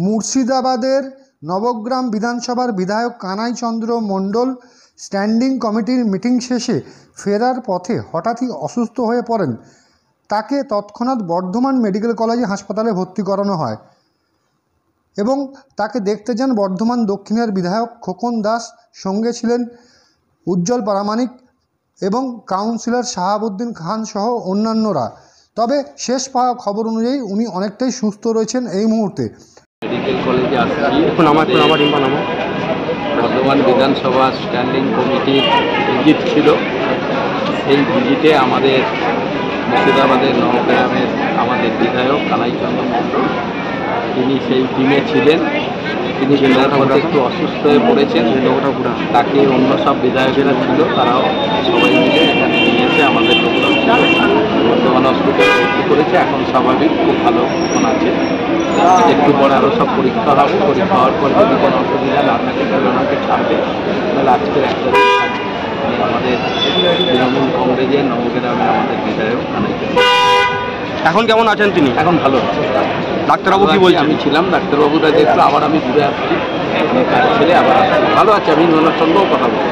মুর্শিদাবাদের নবগ্রাম বিধানসভার বিধায়ক কানাই চন্দ্র মণ্ডল স্ট্যান্ডিং কমিটির মিটিং শেষে ফেরার পথে হঠাৎই অসুস্থ হয়ে পড়েন। তাকে তৎক্ষণাৎ বর্ধমান মেডিকেল কলেজ হাসপাতালে ভর্তি করানো হয় এবং তাকে দেখতে যান বর্ধমান দক্ষিণের বিধায়ক খোকন দাস, সঙ্গে ছিলেন উজ্জ্বল প্রামাণিক এবং কাউন্সিলর শাহাবুদ্দিন খান সহ অন্যান্যরা। তবে শেষ পাওয়া খবর অনুযায়ী উনি অনেকটাই সুস্থ রয়েছেন এই মুহূর্তে। মেডিকেল কলেজে আসছি। বর্ধমান বিধানসভা স্ট্যান্ডিং কমিটির ভিজিট ছিল। সেই ভিজিটে আমাদের মুর্শিদাবাদের নবগ্রামের আমাদের বিধায়ক কানাই চন্দ্র মণ্ডল তিনি সেই টিমে ছিলেন। তিনি ফেরার পথে একটু অসুস্থ হয়ে পড়েছেন। তাকে অন্য সব বিধায়কেরা ছিল, তারাও সবাই মিলে এখানে নিয়ে এসে আমাদের বর্ধমান হসপিটালে ভর্তি করেছে। এখন স্বাভাবিক, খুব ভালো এখন আছে। একটু পরে আরও সব পরীক্ষা হবে। পরীক্ষা হওয়ার পর যদি কোনো অসুবিধা না থাকে তাহলে ওনাকে ছাড়বে। তাহলে আজকের একটা আমাদের তৃণমূল কংগ্রেসের নবগ্রামে আমাদের বিধায়ক কানাই চন্দ্র। এখন কেমন আছেন তিনি? এখন ভালো আছে। ডাক্তারবাবু কি বলছেন? আমি ছিলাম, ডাক্তারবাবুরা দেখলো, আবার আমি ঘুরে আসছি। কাজ ছেড়ে আবার ভালো আছে। আমি ওনার সঙ্গেও কথা বলছি।